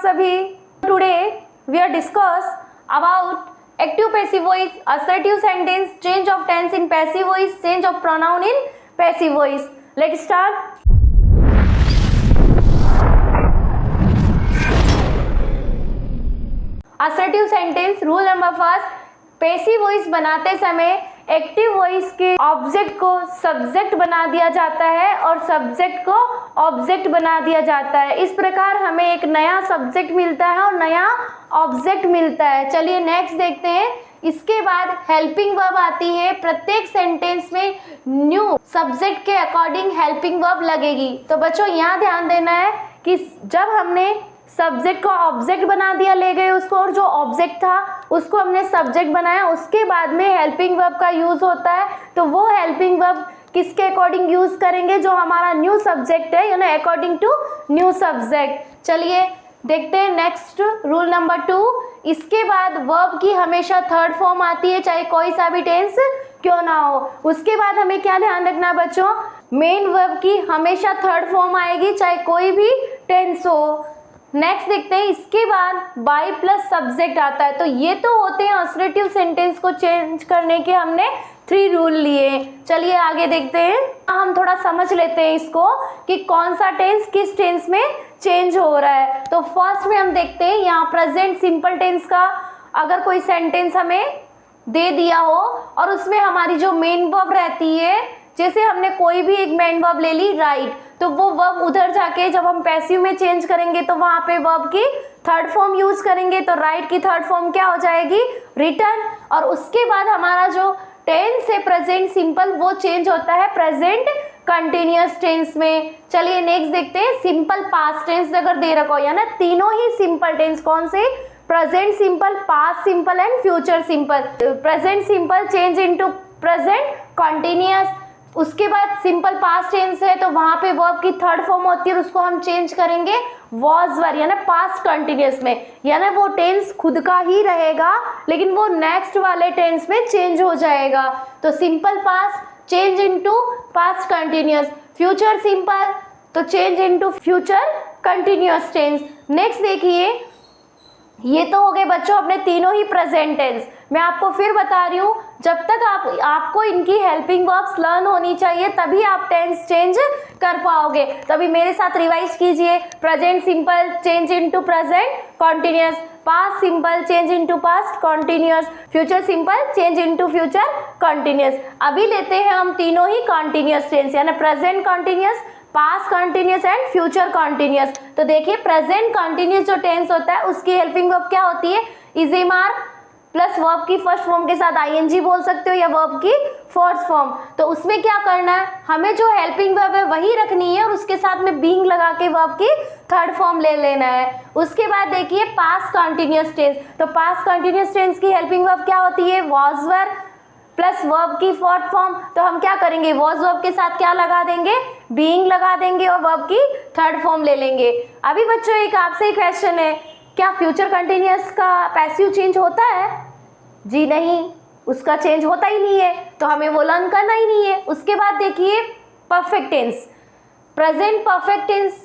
सभी। Today we are discuss about active passive voice, assertive sentence, change of tense in passive voice, change of pronoun in passive voice. Let's start. Assertive sentence rule number first, passive voice बनाते समय active voice के object को subject बना दिया जाता है और subject को ऑब्जेक्ट बना दिया जाता है। इस प्रकार हमें एक नया सब्जेक्ट मिलता है और नया ऑब्जेक्ट मिलता है। चलिए नेक्स्ट देखते हैं। इसके बाद हेल्पिंग वर्ब आती है। प्रत्येक सेंटेंस में न्यू सब्जेक्ट के अकॉर्डिंग हेल्पिंग वर्ब लगेगी। तो बच्चों यहाँ ध्यान देना है कि जब हमने सब्जेक्ट को ऑब्जेक्ट बना दिया, ले गए उसको, और जो ऑब्जेक्ट था उसको हमने सब्जेक्ट बनाया, उसके बाद में हेल्पिंग वर्ब का यूज होता है। तो वो हेल्पिंग वर्ब किसके अकॉर्डिंग यूज करेंगे? जो हमारा न्यू सब्जेक्ट है, यानी अकॉर्डिंग टू न्यू सब्जेक्ट। चलिए देखते हैं नेक्स्ट रूल नंबर 2। इसके बाद वर्ब की हमेशा थर्ड फॉर्म आती है, चाहे कोई सा भी टेंस क्यों ना हो। उसके बाद हमें क्या ध्यान रखना बच्चों? मेन वर्ब की हमेशा थर्ड फॉर्म आएगी, चाहे कोई भी टेंस हो। नेक्स्ट देखते हैं। इसके बाद बाय प्लस सब्जेक्ट आता है। तो ये तो होते हैं असर्टिव सेंटेंस को चेंज करने के हमने 3 रूल लिए। चलिए आगे देखते हैं। हम थोड़ा समझ लेते हैं इसको कि कौन सा टेंस किस टेंस में चेंज हो रहा है। तो फर्स्ट में हम देखते हैं यहाँ प्रेजेंट सिंपल टेंस का अगर कोई सेंटेंस हमें दे दिया हो और उसमें हमारी जो मेन वर्ब रहती है, जैसे हमने कोई भी एक मेन वर्ब ले ली राइट, तो वो वर्ब उधर जाके जब हम पैसिव में चेंज करेंगे तो वहां पे वर्ब की थर्ड फॉर्म यूज करेंगे। तो राइट की थर्ड फॉर्म क्या हो जाएगी? रिटर्न। और उसके बाद हमारा जो टेंस है प्रेजेंट सिंपल, वो चेंज होता है प्रेजेंट कंटिन्यूअस टेंस में। चलिए नेक्स्ट देखते हैं। सिंपल पास्ट टेंस अगर दे रखा हो, यानी तीनों ही सिंपल टेंस कौन से? Present simple, past simple and future simple. Present simple change into present continuous. उसके बाद सिंपल पास्ट टेंस है तो वहां पे वर्ब की थर्ड फॉर्म होती है और उसको हम चेंज करेंगे वॉज वर, यानी पास्ट कंटिन्यूअस में। यानी वो टेंस खुद का ही रहेगा लेकिन वो नेक्स्ट वाले टेंस में चेंज हो जाएगा। तो simple past change into past continuous, future simple तो change into future continuous tense. Next देखिए, ये तो हो गए बच्चों अपने तीनों ही प्रेजेंट टेंस। मैं आपको फिर बता रही हूँ, जब तक आपको इनकी हेल्पिंग वर्ब्स लर्न होनी चाहिए तभी आप टेंस चेंज कर पाओगे। तभी मेरे साथ रिवाइज कीजिए। Present simple change into present continuous, past simple change into past continuous, future simple change into future continuous. अभी लेते हैं हम तीनों ही कंटिन्यूअस टेंस, यानी present continuous, past continuous and future continuous. तो देखिए प्रेजेंट कंटिन्यूअस जो टेंस होता है उसकी हेल्पिंग वर्ब क्या होती है? इजीमार प्लस वर्ब की फर्स्ट फॉर्म के साथ आईएनजी बोल सकते हो या वर्ब की फोर्थ फॉर्म। तो उसमें क्या करना है? हमें जो हेल्पिंग वर्ब है वही रखनी है और उसके साथ में बीइंग लगा के वर्ब की थर्ड फॉर्म ले लेना है। उसके बाद देखिए पास्ट कंटिन्यूअस टेंस। तो पास्ट कंटिन्यूअस टेंस की हेल्पिंग वर्ब क्या होती है? वाज वर प्लस वर्ब की फोर्थ फॉर्म। तो हम क्या करेंगे? वॉज वर्ब के साथ क्या लगा देंगे? बीइंग लगा देंगे और वर्ब की थर्ड फॉर्म ले लेंगे। अभी बच्चों एक आपसे क्वेश्चन है, क्या फ्यूचर कंटिन्यूअस का पैसिव चेंज होता है? जी नहीं, उसका चेंज होता ही नहीं है, तो हमें वो लर्न करना ही नहीं है। उसके बाद देखिए perfect tense. Present perfect tense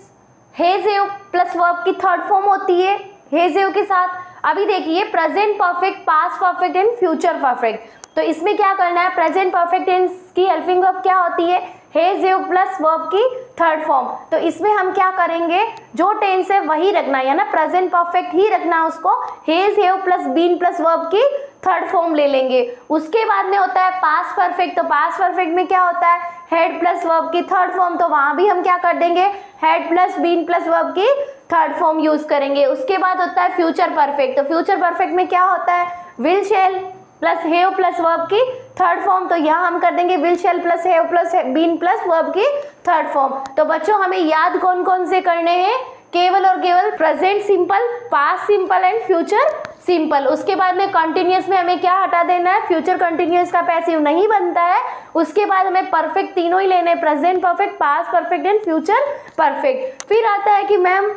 has have plus verb की थर्ड फॉर्म होती है हैज हैव के साथ। अभी देखिए present perfect, past perfect and future perfect. तो इसमें क्या करना है? प्रेजेंट परफेक्ट टेंस की हेल्पिंग वर्ब क्या होती है? हैज हैव प्लस वर्ब की थर्ड फॉर्म। तो इसमें हम क्या करेंगे? जो टेंस है वही रखना है, ना प्रेजेंट परफेक्ट ही रखना है उसको। Has have plus been plus verb की थर्ड फॉर्म ले लेंगे। उसके बाद में होता है पास्ट परफेक्ट। तो पास्ट परफेक्ट में क्या होता है? हैड प्लस वर्ब की थर्ड फॉर्म। तो वहां भी हम क्या कर देंगे? Had plus been plus verb की थर्ड फॉर्म यूज करेंगे। उसके बाद होता है फ्यूचर परफेक्ट। तो फ्यूचर परफेक्ट में क्या होता है? Will shall plus have plus verb की थर्ड फॉर्म। तो यहाँ हम कर देंगे will shall plus have plus been plus verb की थर्ड फॉर्म। तो बच्चों हमें याद कौन कौन से करने हैं? केवल और केवल present simple, past simple and future simple. उसके बाद में कंटिन्यूअस में हमें क्या हटा देना है? फ्यूचर कंटिन्यूअस का पैसिव नहीं बनता है। उसके बाद हमें परफेक्ट तीनों ही लेने, present perfect, past perfect and future perfect. फिर आता है कि मैम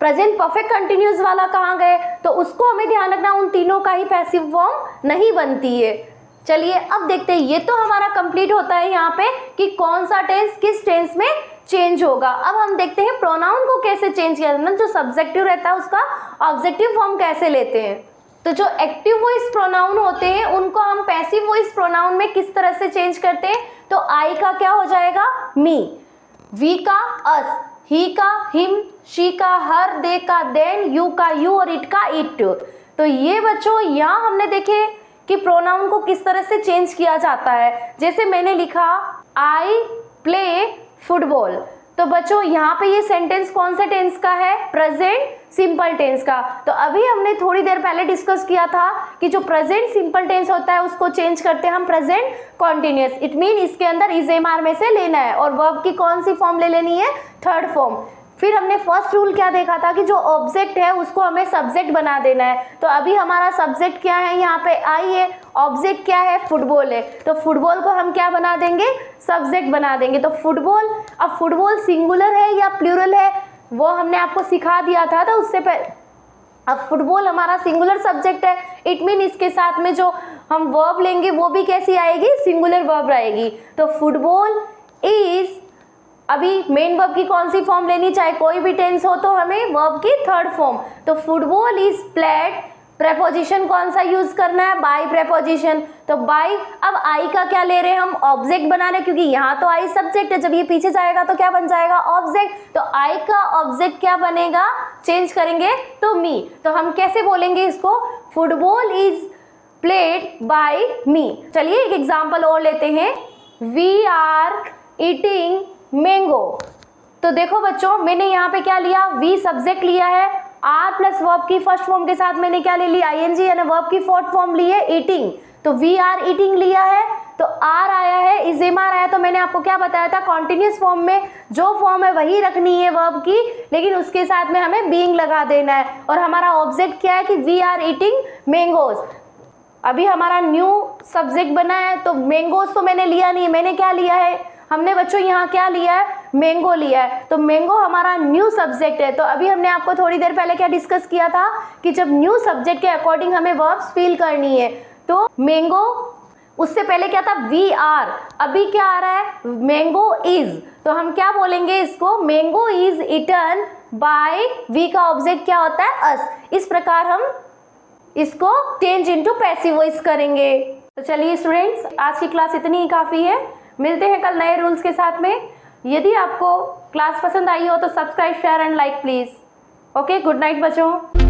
प्रेजेंट परफेक्ट कंटिन्यूअस वाला कहाँ गए? तो उसको हमें ध्यान रखना, उन तीनों का ही पैसिव फॉर्म नहीं बनती है। चलिए अब देखते हैं, ये तो हमारा कंप्लीट होता है यहाँ पे कि कौन सा टेंस किस टेंस में चेंज होगा। अब हम देखते हैं प्रोनाउन को कैसे चेंज किया जाता है, जो सब्जेक्टिव रहता है उसका ऑब्जेक्टिव फॉर्म कैसे लेते हैं। तो जो एक्टिव वॉइस प्रोनाउन होते हैं उनको हम पैसिव वॉइस प्रोनाउन में किस तरह से चेंज करते हैं। तो आई का क्या हो जाएगा, मी, वी का अस, ही का हिम, शी का हर, दे का देन, यू का यू और इट का इट। तो ये बच्चों यहाँ हमने देखे कि प्रोनाउन को किस तरह से चेंज किया जाता है। जैसे मैंने लिखा आई प्ले फुटबॉल, तो बच्चों यहाँ पे ये सेंटेंस कौन सा टेंस का है, प्रेजेंट सिंपल टेंस का। तो अभी हमने थोड़ी देर पहले डिस्कस किया था कि जो प्रेजेंट सिंपल टेंस होता है उसको चेंज करते हैं हम प्रेजेंट कॉन्टिन्यूअस। इट मीन इसके अंदर इज एम आर में से लेना है और वर्ब की कौन सी फॉर्म ले लेनी है, थर्ड फॉर्म। फिर हमने फर्स्ट रूल क्या देखा था कि जो ऑब्जेक्ट है उसको हमें सब्जेक्ट बना देना है। तो अभी हमारा सब्जेक्ट क्या है, यहाँ पे आई है, ऑब्जेक्ट क्या है, फुटबॉल है। तो फुटबॉल को हम क्या बना देंगे, सब्जेक्ट बना देंगे। तो फुटबॉल, अब फुटबॉल सिंगुलर है या प्लूरल है वो हमने आपको सिखा दिया था। तो उससे पहले अब फुटबॉल हमारा सिंगुलर सब्जेक्ट है, इट मीन इसके साथ में जो हम वर्ब लेंगे वो भी कैसी आएगी, सिंगुलर वर्ब आएगी। तो फुटबॉल इज, अभी मेन वर्ब की कौन सी फॉर्म लेनी, चाहे कोई भी टेंस हो तो हमें वर्ब की थर्ड फॉर्म। तो फुटबॉल इज प्लेड, प्रेपोजिशन कौन सा यूज करना है, बाय प्रेपोजिशन। तो बाय, अब आई का क्या ले रहे हैं हम, ऑब्जेक्ट बना रहे हैं, क्योंकि यहाँ तो आई सब्जेक्ट है, जब ये पीछे जाएगा तो क्या बन जाएगा, ऑब्जेक्ट। तो आई का ऑब्जेक्ट क्या बनेगा, चेंज करेंगे तो मी। तो हम कैसे बोलेंगे इसको, फुटबॉल इज प्लेड बाय मी। चलिए एक एग्जाम्पल और लेते हैं, वी आर ईटिंग मैंगो। तो देखो बच्चों मैंने यहाँ पे क्या लिया, वी सब्जेक्ट लिया है, आर प्लस वर्ब की फर्स्ट फॉर्म के साथ मैंने क्या ले लिया, आईएनजी यानी वर्ब की फोर्थ फॉर्म ली है, ईटिंग। तो वी आर ईटिंग लिया है, तो आर आया है, इज एम आर आया। तो मैंने आपको क्या बताया था, कॉन्टिन्यूस फॉर्म में जो फॉर्म है वही रखनी है वर्ब की, लेकिन उसके साथ में हमें बीइंग लगा देना है। और हमारा ऑब्जेक्ट क्या है कि वी आर ईटिंग मैंगोज। अभी हमारा न्यू सब्जेक्ट बना है, तो मैंगोज तो मैंने लिया नहीं, मैंने क्या लिया है, हमने बच्चों यहाँ क्या लिया है, मैंगो लिया है। तो मैंगो हमारा न्यू सब्जेक्ट है। तो अभी हमने आपको थोड़ी देर पहले क्या डिस्कस किया था कि जब न्यू सब्जेक्ट के अकॉर्डिंग हमें वर्ब्स फिल करनी है, तो मैंगो, उससे पहले क्या था, वी आर, अभी क्या आ रहा है, मैंगो इज। तो हम क्या बोलेंगे इसको, mango is eaten by, we का ऑब्जेक्ट क्या होता है, अस। इस प्रकार हम इसको चेंज इनटू पैसिव वॉइस करेंगे। तो चलिए स्टूडेंट्स, आज की क्लास इतनी ही काफ़ी है, मिलते हैं कल नए रूल्स के साथ में। यदि आपको क्लास पसंद आई हो तो subscribe, share and like please. Okay, good night बच्चों।